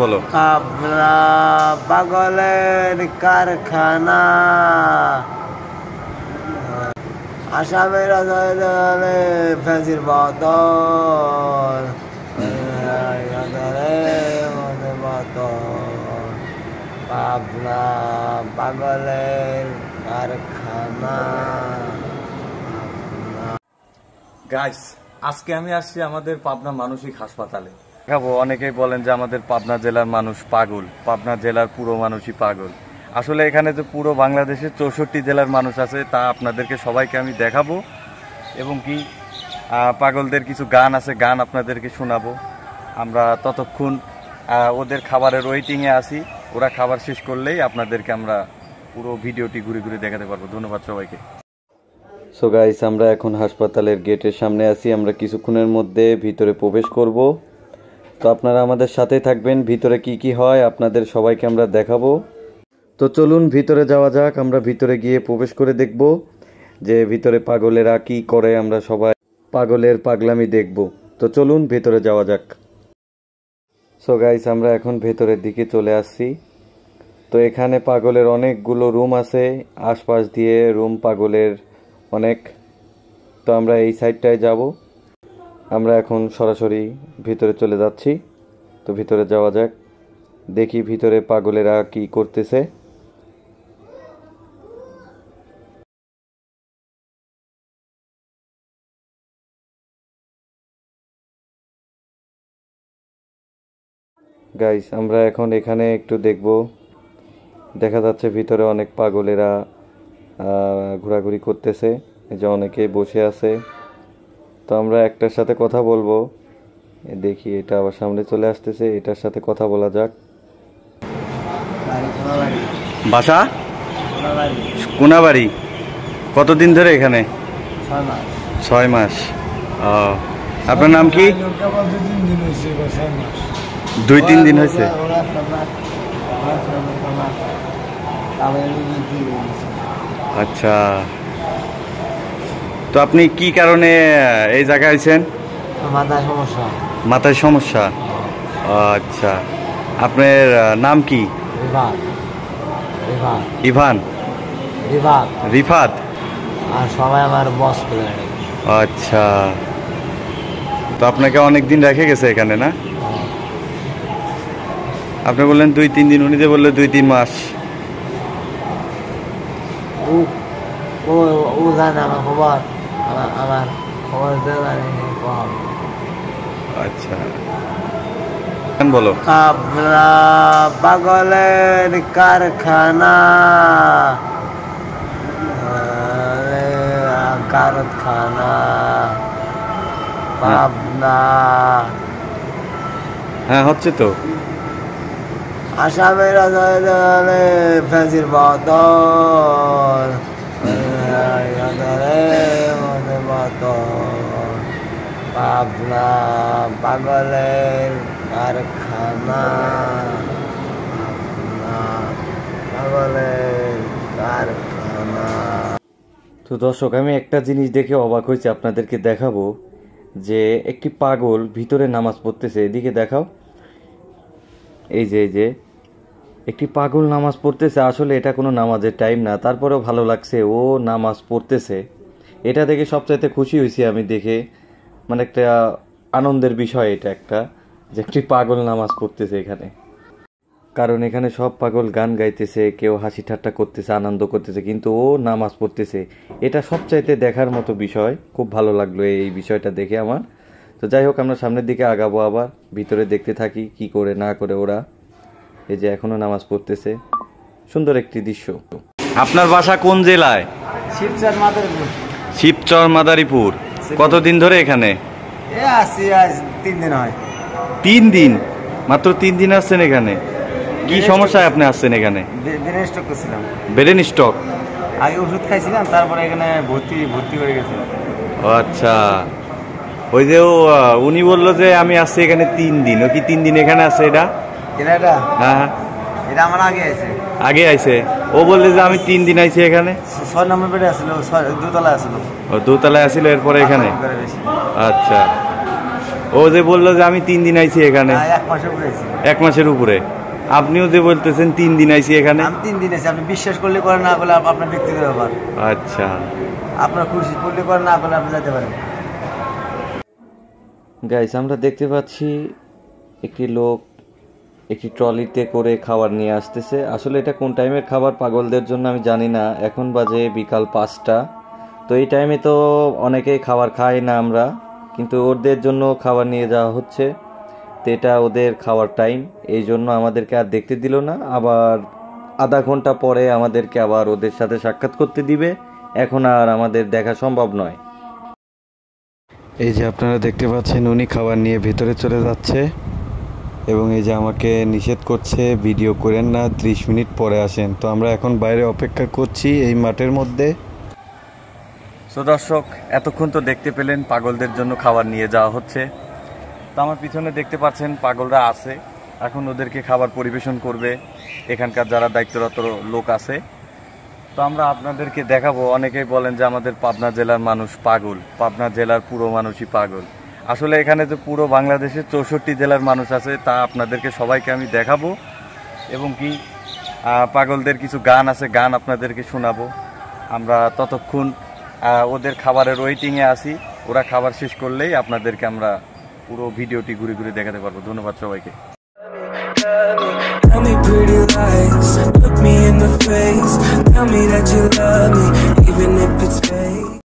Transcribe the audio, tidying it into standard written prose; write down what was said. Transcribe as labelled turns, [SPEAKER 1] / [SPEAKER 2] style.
[SPEAKER 1] বলো।
[SPEAKER 2] কাবলা পাগলের কারখানা, আসামের ফেজির বদল, পাবনা পাগলের কারখানা।
[SPEAKER 1] গাইস, আজকে আমি আসছি আমাদের পাবনা মানসিক হাসপাতালে। দেখাবো, অনেকেই বলেন যে আমাদের পাবনা জেলার মানুষ পাগল, পাবনা জেলার পুরো মানুষই পাগল। আসলে এখানে যে পুরো বাংলাদেশের 64 জেলার মানুষ আছে তা আপনাদেরকে সবাইকে আমি দেখাবো, এবং কি পাগলদের কিছু গান আছে, গান আপনাদেরকে শোনাবো। আমরা ততক্ষণ ওদের খাবারের ওয়েটিংয়ে আছি, ওরা খাবার শেষ করলেই আপনাদেরকে আমরা পুরো ভিডিওটি ঘুরে ঘুরে দেখাতে পারবো। ধন্যবাদ সবাইকে। সো গাইস, আমরা এখন হাসপাতালের গেটের সামনে আছি, আমরা কিছুক্ষণের মধ্যে ভিতরে প্রবেশ করব। তো আপনারা আমাদের সাথে থাকবেন, ভিতরে কি কি হয় আপনাদের সবাইকে আমরা দেখাবো। তো চলুন ভিতরে যাওয়া যাক, আমরা ভিতরে গিয়ে প্রবেশ করে দেখব যে ভিতরে পাগলেরা কি করে, আমরা সবাই পাগলের পাগলামি দেখব। তো চলুন ভিতরে যাওয়া যাক। সো গাইস, আমরা এখন ভেতরের দিকে চলে আসছি। তো এখানে পাগলের অনেকগুলো রুম আছে, আশপাশ দিয়ে রুম পাগলের অনেক। তো আমরা এই সাইডটায় যাব, আমরা এখন সরাসরি ভিতরে চলে যাচ্ছি। তো ভিতরে যাওয়া যাক, দেখি ভিতরে পাগলেরা কি করতেছে। গাইস, আমরা এখন এখানে একটু দেখব, দেখা যাচ্ছে ভিতরে অনেক পাগলেরা ঘোরাঘুরি করতেছে, এই যে অনেকে বসে আছে। তো আমরা একটার সাথে কথা বলবো, দেখি এটা আবার সামনে চলে আসতেছে, এটার সাথে কথা বলা যাক। বাসা কোনাবাড়ি। কতদিন ধরে এখানে? 6 মাস। আপনার নাম কি? 2-3 দিন হয়েছে। আচ্ছা, তো আপনি কি কারণে এই জায়গায় আছেন?
[SPEAKER 2] মাথায় সমস্যা।
[SPEAKER 1] মাথায় সমস্যা, আচ্ছা। আপনার নাম কি? ইভান, রিফাত।
[SPEAKER 2] আর সবাই আমার বস বলে।
[SPEAKER 1] আচ্ছা, তো আপনাকে অনেক দিন রেখে গেছে এখানে না? আপনি বললেন 2-3 দিন, উনি যে বললো 2-3 মাস।
[SPEAKER 2] ও জানে আমার খবর, আমার খবর জানে।
[SPEAKER 1] আচ্ছা, বলো।
[SPEAKER 2] কাবলা পাগলের কারখানা, কারখানা পাবনা।
[SPEAKER 1] হ্যাঁ, হচ্ছে তো।
[SPEAKER 2] আসামের ফেজির বদল, পাবনা পাগলের কারখানা, পাগলের কারখানা।
[SPEAKER 1] তো দর্শক, আমি একটা জিনিস দেখে অবাক হয়েছি, আপনাদেরকে দেখাবো যে একটি পাগল ভিতরে নামাজ পড়তেছে। এদিকে দেখাও, এই যে একটি পাগল নামাজ পড়তেছে। আসলে এটা কোনো নামাজের টাইম না, তারপরেও ভালো লাগছে, ও নামাজ পড়তেছে। এটা দেখে সবচাইতে খুশি হয়েছি আমি, দেখে মানে একটা আনন্দের বিষয় এটা একটা, যে একটি পাগল নামাজ পড়তেছে এখানে। কারণ এখানে সব পাগল গান গাইতেছে, কেউ হাসি ঠাট্টা করতেছে, আনন্দ করতেছে, কিন্তু ও নামাজ পড়তেছে। এটা সবচাইতে দেখার মতো বিষয়। খুব ভালো লাগলো এই বিষয়টা দেখে আমার। তো যাই হোক, আমরা সামনের দিকে আগাবো, আবার ভিতরে দেখতে থাকি কি করে না করে ওরা। এই যে এখনো নামাজ পড়তেছে, সুন্দর একটি দৃশ্য। আপনার বাসা কোন জেলায়?
[SPEAKER 2] শিবচর মাদারীপুর।
[SPEAKER 1] শিবচর মাদারীপুর। কতদিন ধরে এখানে?
[SPEAKER 2] 3 দিন হয়।
[SPEAKER 1] 3 দিন? মাত্র 3 দিন আসছেন এখানে? কি সমস্যায় আপনি আসছেন এখানে?
[SPEAKER 2] ব্রেন স্ট্রোক করছিলাম।
[SPEAKER 1] Brain stroke?
[SPEAKER 2] আগে ওষুধ খাইছিলাম, তারপরে এখানে ভর্তি হয়ে গেছে।
[SPEAKER 1] আচ্ছা, ওই যে উনি বললো যে আমি আসছি এখানে 3 দিন। ও কি 3 দিন এখানে আছে? এটা হ্যাঁ,
[SPEAKER 2] এটা আমার আগে
[SPEAKER 1] আইছে। ও বললে যে আমি 3 দিন আইছি এখানে।
[SPEAKER 2] 6 নম্বর বেডে আসলো, 2 তলায় আসলো।
[SPEAKER 1] ও 2 তলায় আসিল, এরপরে এখানে। আচ্ছা, ও যে বললো যে আমি 3 দিন আইছি এখানে,
[SPEAKER 2] 1 মাসের উপরে আছি।
[SPEAKER 1] 1 মাসের উপরে। আপনিও যে বলতেছেন 3 দিন আইছি এখানে।
[SPEAKER 2] আমি 3 দিন আছি, আপনি বিশ্বাস করলে করেন, না করলে আপনার ব্যক্তিগত ব্যাপার।
[SPEAKER 1] আচ্ছা,
[SPEAKER 2] আপনার খুশি করলে করেন, না করলে আপনি যেতে পারেন।
[SPEAKER 1] গাইস আমরা দেখতে পাচ্ছি একটি লোক একটি ট্রলিতে করে খাবার নিয়ে আসতেছে। আসলে এটা কোন টাইমের খাবার পাগলদের জন্য আমি জানি না। এখন বাজে বিকাল 5টা। তো এই টাইমে তো অনেকেই খাবার খায় না আমরা, কিন্তু ওদের জন্য খাবার নিয়ে যাওয়া হচ্ছে। তো এটা ওদের খাওয়ার টাইম, এই জন্য আমাদেরকে আর দেখতে দিল না। আবার আধা ঘন্টা পরে আমাদেরকে আবার ওদের সাথে সাক্ষাৎ করতে দিবে। এখন আর আমাদের দেখা সম্ভব নয়। এই যে আপনারা দেখতে পাচ্ছেন উনি খাবার নিয়ে ভেতরে চলে যাচ্ছে এবং এই যে আমাকে নিষেধ করছে ভিডিও করেন না, 30 মিনিট পরে আসেন। তো আমরা এখন বাইরে অপেক্ষা করছি এই মাঠের মধ্যে। তো দর্শক, এতক্ষণ তো দেখতে পেলেন পাগলদের জন্য খাবার নিয়ে যাওয়া হচ্ছে। তো আমার পিছনে দেখতে পাচ্ছেন পাগলরা আছে, এখন ওদেরকে খাবার পরিবেশন করবে এখানকার যারা দায়িত্বরত লোক আছে। তো আমরা আপনাদেরকে দেখাবো। অনেকেই বলেন যে আমাদের পাবনা জেলার মানুষ পাগল, পাবনা জেলার পুরো মানুষই পাগল। আসলে এখানে যে পুরো বাংলাদেশের 64 জেলার মানুষ আছে তা আপনাদেরকে সবাইকে আমি দেখাবো, এবং কি পাগলদের কিছু গান আছে, গান আপনাদেরকে শোনাবো। আমরা ততক্ষণ ওদের খাবারের ওয়েটিংয়ে আসি। ওরা খাবার শেষ করলেই আপনাদেরকে আমরা পুরো ভিডিওটি ঘুরে ঘুরে দেখাতে পারবো। ধন্যবাদ সবাইকে।
[SPEAKER 3] Tell me pretty lies, look me in the face, tell me that you love me, even if it's fake.